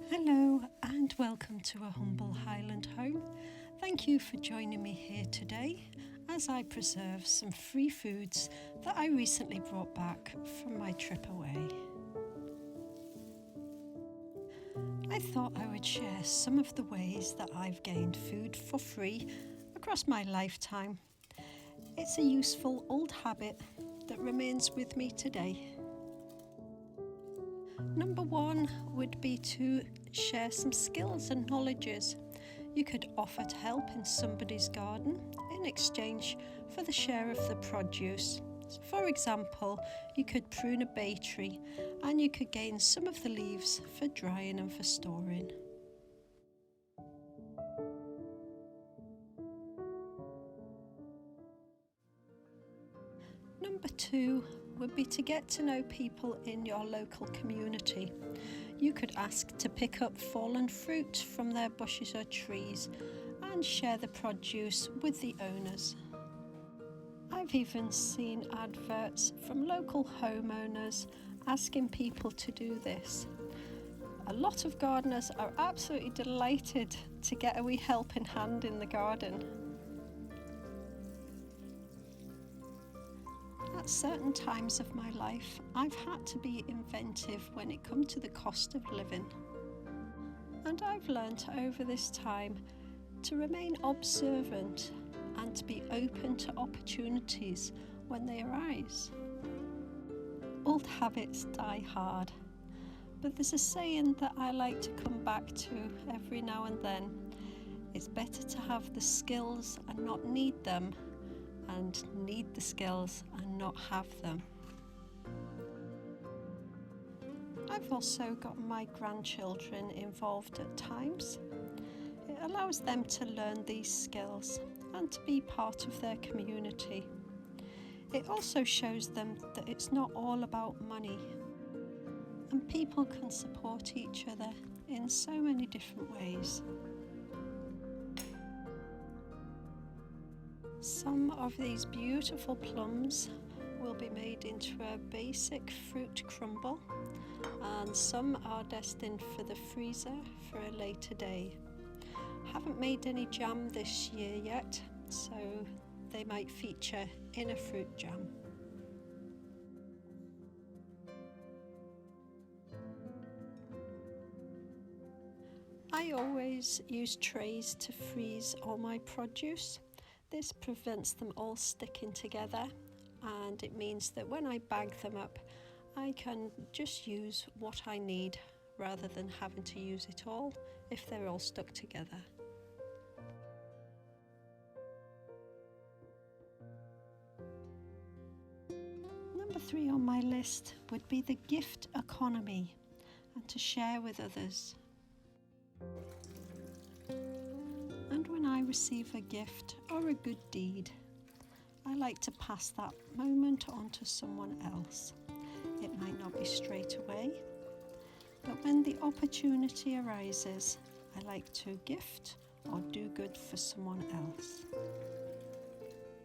Hello and welcome to a humble Highland home. Thank you for joining me here today as I preserve some free foods that I recently brought back from my trip away. I thought I would share some of the ways that I've gained food for free across my lifetime. It's a useful old habit that remains with me today. Number one would be to share some skills and knowledges. You could offer to help in somebody's garden in exchange for the share of the produce. So for example, you could prune a bay tree and you could gain some of the leaves for drying and for storing. Number two would be to get to know people in your local community. You could ask to pick up fallen fruit from their bushes or trees and share the produce with the owners. I've even seen adverts from local homeowners asking people to do this. A lot of gardeners are absolutely delighted to get a wee helping hand in the garden. At certain times of my life, I've had to be inventive when it comes to the cost of living. And I've learnt over this time to remain observant and to be open to opportunities when they arise. Old habits die hard, but there's a saying that I like to come back to every now and then. It's better to have the skills and not need them, and need the skills and not have them. I've also got my grandchildren involved at times. It allows them to learn these skills and to be part of their community. It also shows them that it's not all about money, and people can support each other in so many different ways. Some of these beautiful plums will be made into a basic fruit crumble, and some are destined for the freezer for a later day. Haven't made any jam this year yet, so they might feature in a fruit jam. I always use trays to freeze all my produce. This prevents them all sticking together, and it means that when I bag them up, I can just use what I need rather than having to use it all if they're all stuck together. Number 3 on my list would be the gift economy and to share with others. And when I receive a gift or a good deed, I like to pass that moment on to someone else. It might not be straight away, but when the opportunity arises, I like to gift or do good for someone else.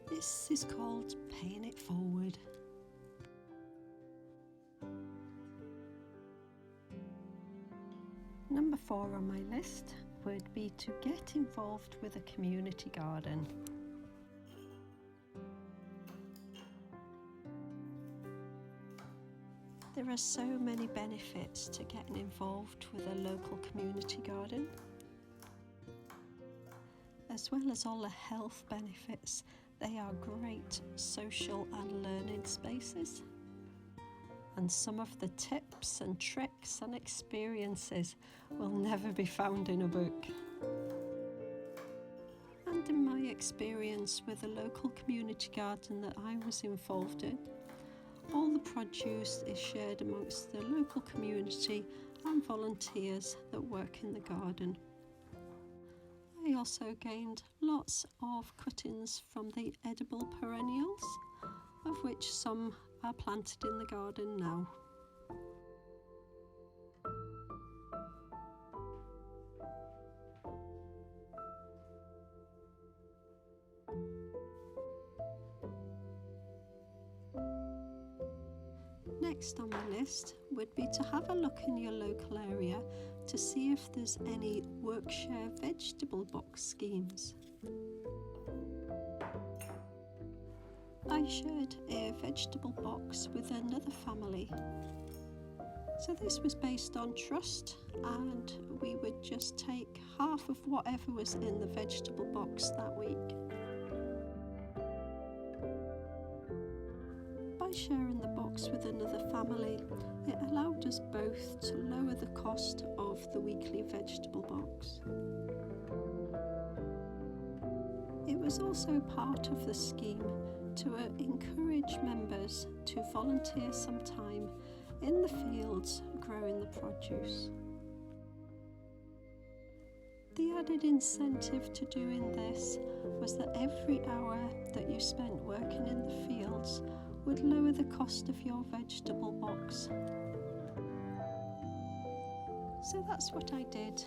This is called paying it forward. Number 4 on my list would be to get involved with a community garden. There are so many benefits to getting involved with a local community garden, as well as all the health benefits. They are great social and learning spaces. And some of the tips and tricks and experiences will never be found in a book. And in my experience with a local community garden that I was involved in, all the produce is shared amongst the local community and volunteers that work in the garden. I also gained lots of cuttings from the edible perennials, of which some are planted in the garden now. Next on my list would be to have a look in your local area to see if there's any work-share vegetable box schemes. I shared a vegetable box with another family. So this was based on trust, and we would just take half of whatever was in the vegetable box that week. By sharing the box with another family, it allowed us both to lower the cost of the weekly vegetable box. It was also part of the scheme to encourage members to volunteer some time in the fields growing the produce. The added incentive to doing this was that every hour that you spent working in the fields would lower the cost of your vegetable box. So that's what I did.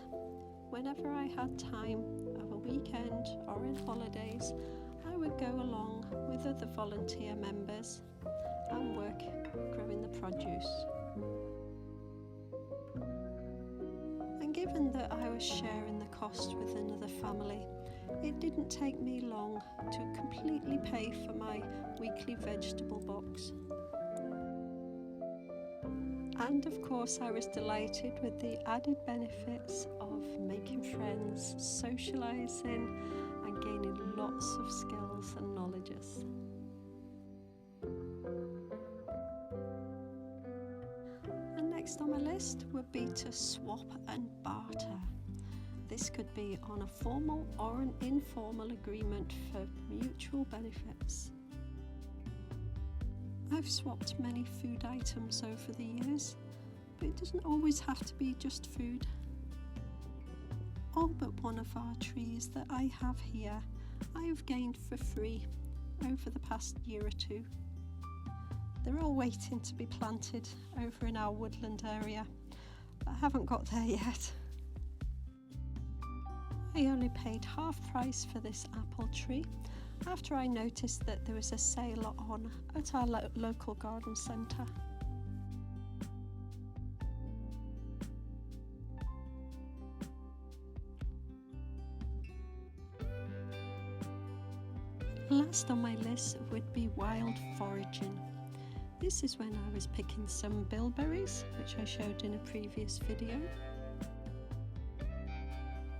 Whenever I had time of a weekend or in holidays, I would go along with other volunteer members and work growing the produce. And given that I was sharing the cost with another family, it didn't take me long to completely pay for my weekly vegetable box. And of course, I was delighted with the added benefits of making friends, socialising, and gaining lots of skills and knowledges. And next on my list would be to swap and barter. This could be on a formal or an informal agreement for mutual benefits. I've swapped many food items over the years, but it doesn't always have to be just food. All but one of our trees that I have here, I have gained for free over the past year or two. They're all waiting to be planted over in our woodland area, but I haven't got there yet. I only paid half price for this apple tree after I noticed that there was a sale on at our local garden centre. Last on my list would be wild foraging. This is when I was picking some bilberries, which I showed in a previous video.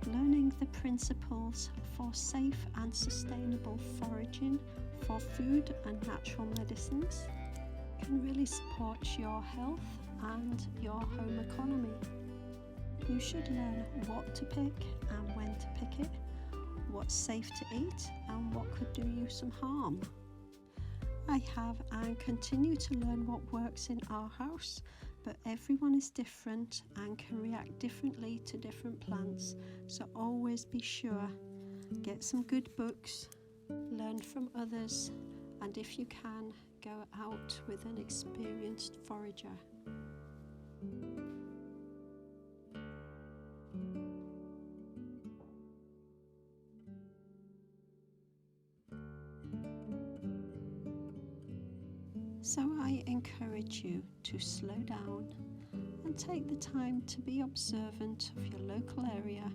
Learning the principles for safe and sustainable foraging for food and natural medicines can really support your health and your home economy. You should learn what to pick and when to pick it, what's safe to eat and what could do you some harm. I have and continue to learn what works in our house, but everyone is different and can react differently to different plants, so always be sure. Get some good books, learn from others, and if you can, go out with an experienced forager. So I encourage you to slow down and take the time to be observant of your local area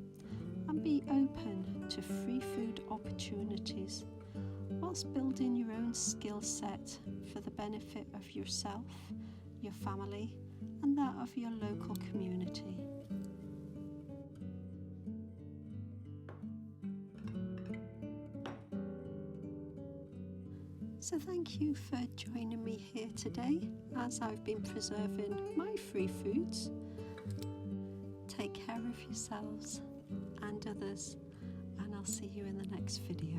and be open to free food opportunities whilst building your own skill set for the benefit of yourself, your family, and that of your local community. So thank you for joining me here today as I've been preserving my free foods. Take care of yourselves and others, and I'll see you in the next video.